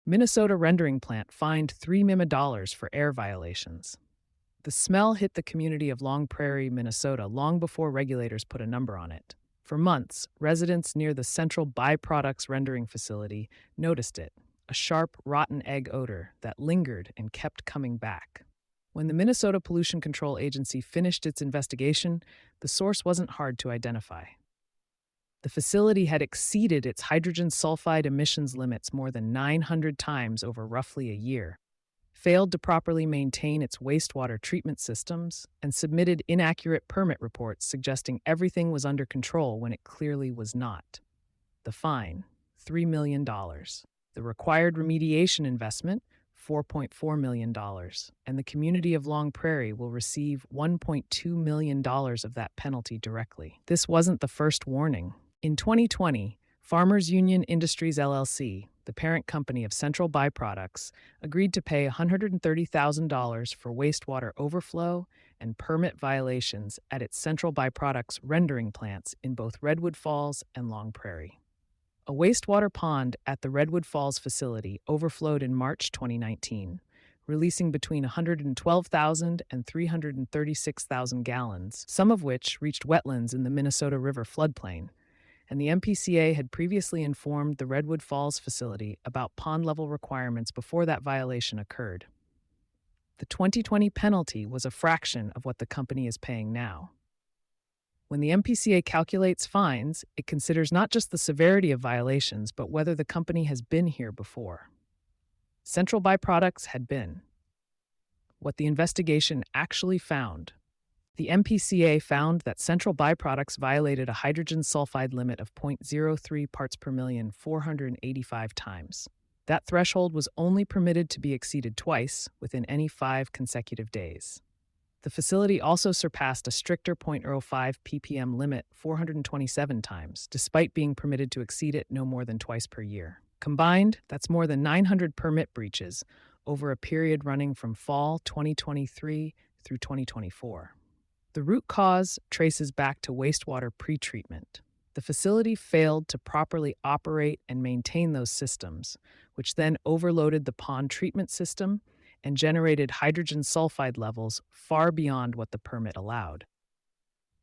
Minnesota rendering plant fined $3 million for air violations. The smell hit the community of Long Prairie, Minnesota, long before regulators put a number on it. For months, residents near the Central Byproducts Rendering Facility noticed it, a sharp, rotten egg odor that lingered and kept coming back. When the Minnesota Pollution Control Agency finished its investigation, the source wasn't hard to identify. The facility had exceeded its hydrogen sulfide emissions limits more than 900 times over roughly a year, failed to properly maintain its wastewater treatment systems, and submitted inaccurate permit reports suggesting everything was under control when it clearly was not. The fine, $3 million. The required remediation investment, $4.4 million, and the community of Long Prairie will receive $1.2 million of that penalty directly. This wasn't the first warning. In 2020, Farmers Union Industries LLC, the parent company of Central Byproducts, agreed to pay $130,000 for wastewater overflow and permit violations at its Central Byproducts rendering plants in both Redwood Falls and Long Prairie. A wastewater pond at the Redwood Falls facility overflowed in March 2019, releasing between 112,000 and 336,000 gallons, some of which reached wetlands in the Minnesota River floodplain, and the MPCA had previously informed the Redwood Falls facility about pond-level requirements before that violation occurred. The 2020 penalty was a fraction of what the company is paying now. When the MPCA calculates fines, it considers not just the severity of violations, but whether the company has been here before. Central Byproducts had been. What the investigation actually found: the MPCA found that Central Byproducts violated a hydrogen sulfide limit of 0.03 parts per million 485 times. That threshold was only permitted to be exceeded twice within any 5 consecutive days. The facility also surpassed a stricter 0.05 ppm limit 427 times, despite being permitted to exceed it no more than twice per year. Combined, that's more than 900 permit breaches over a period running from fall 2023 through 2024. The root cause traces back to wastewater pretreatment. The facility failed to properly operate and maintain those systems, which then overloaded the pond treatment system and generated hydrogen sulfide levels far beyond what the permit allowed.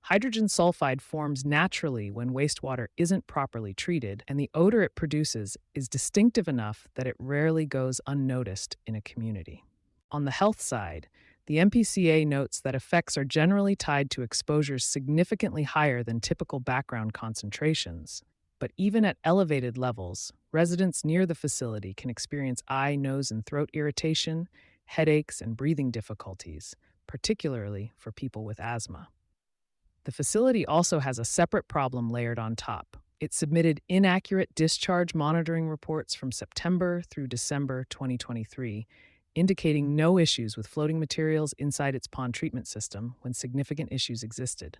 Hydrogen sulfide forms naturally when wastewater isn't properly treated, and the odor it produces is distinctive enough that it rarely goes unnoticed in a community. On the health side, the MPCA notes that effects are generally tied to exposures significantly higher than typical background concentrations. But even at elevated levels, residents near the facility can experience eye, nose, and throat irritation, headaches, and breathing difficulties, particularly for people with asthma. The facility also has a separate problem layered on top. It submitted inaccurate discharge monitoring reports from September through December 2023, indicating no issues with floating materials inside its pond treatment system when significant issues existed.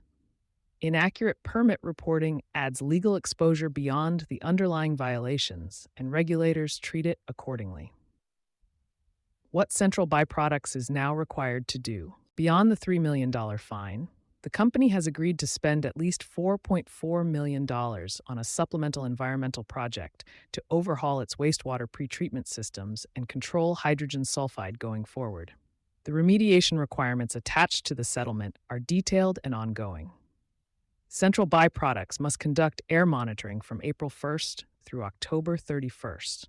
Inaccurate permit reporting adds legal exposure beyond the underlying violations, and regulators treat it accordingly. What Central Byproducts is now required to do? Beyond the $3 million fine, the company has agreed to spend at least $4.4 million on a supplemental environmental project to overhaul its wastewater pretreatment systems and control hydrogen sulfide going forward. The remediation requirements attached to the settlement are detailed and ongoing. Central Byproducts must conduct air monitoring from April 1st through October 31st.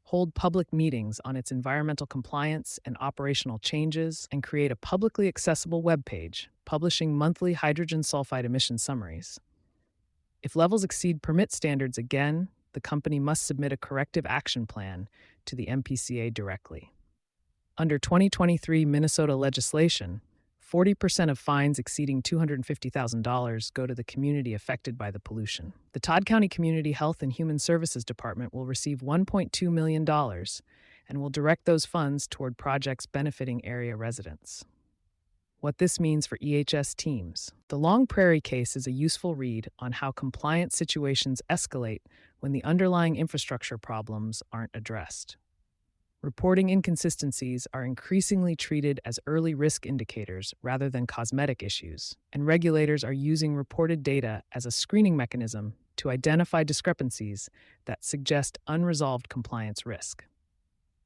Hold public meetings on its environmental compliance and operational changes, and create a publicly accessible webpage publishing monthly hydrogen sulfide emission summaries. If levels exceed permit standards again, the company must submit a corrective action plan to the MPCA directly. Under 2023 Minnesota legislation, 40% of fines exceeding $250,000 go to the community affected by the pollution. The Todd County Community Health and Human Services Department will receive $1.2 million and will direct those funds toward projects benefiting area residents. What this means for EHS teams. The Long Prairie case is a useful read on how compliance situations escalate when the underlying infrastructure problems aren't addressed. Reporting inconsistencies are increasingly treated as early risk indicators rather than cosmetic issues, and regulators are using reported data as a screening mechanism to identify discrepancies that suggest unresolved compliance risk.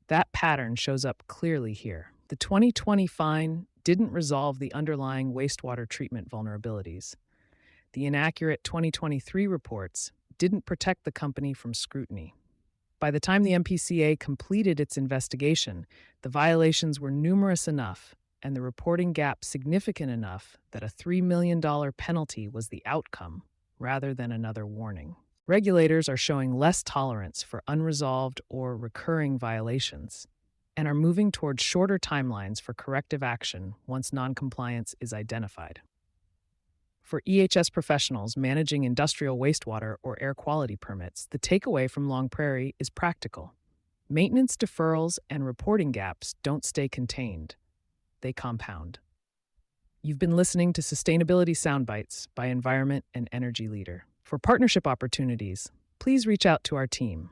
That pattern shows up clearly here. The 2020 fine didn't resolve the underlying wastewater treatment vulnerabilities. The inaccurate 2023 reports didn't protect the company from scrutiny. By the time the MPCA completed its investigation, the violations were numerous enough and the reporting gap significant enough that a $3 million penalty was the outcome rather than another warning. Regulators are showing less tolerance for unresolved or recurring violations and are moving toward shorter timelines for corrective action once noncompliance is identified. For EHS professionals managing industrial wastewater or air quality permits, the takeaway from Long Prairie is practical. Maintenance deferrals and reporting gaps don't stay contained, they compound. You've been listening to Sustainability Soundbites by Environment and Energy Leader. For partnership opportunities, please reach out to our team.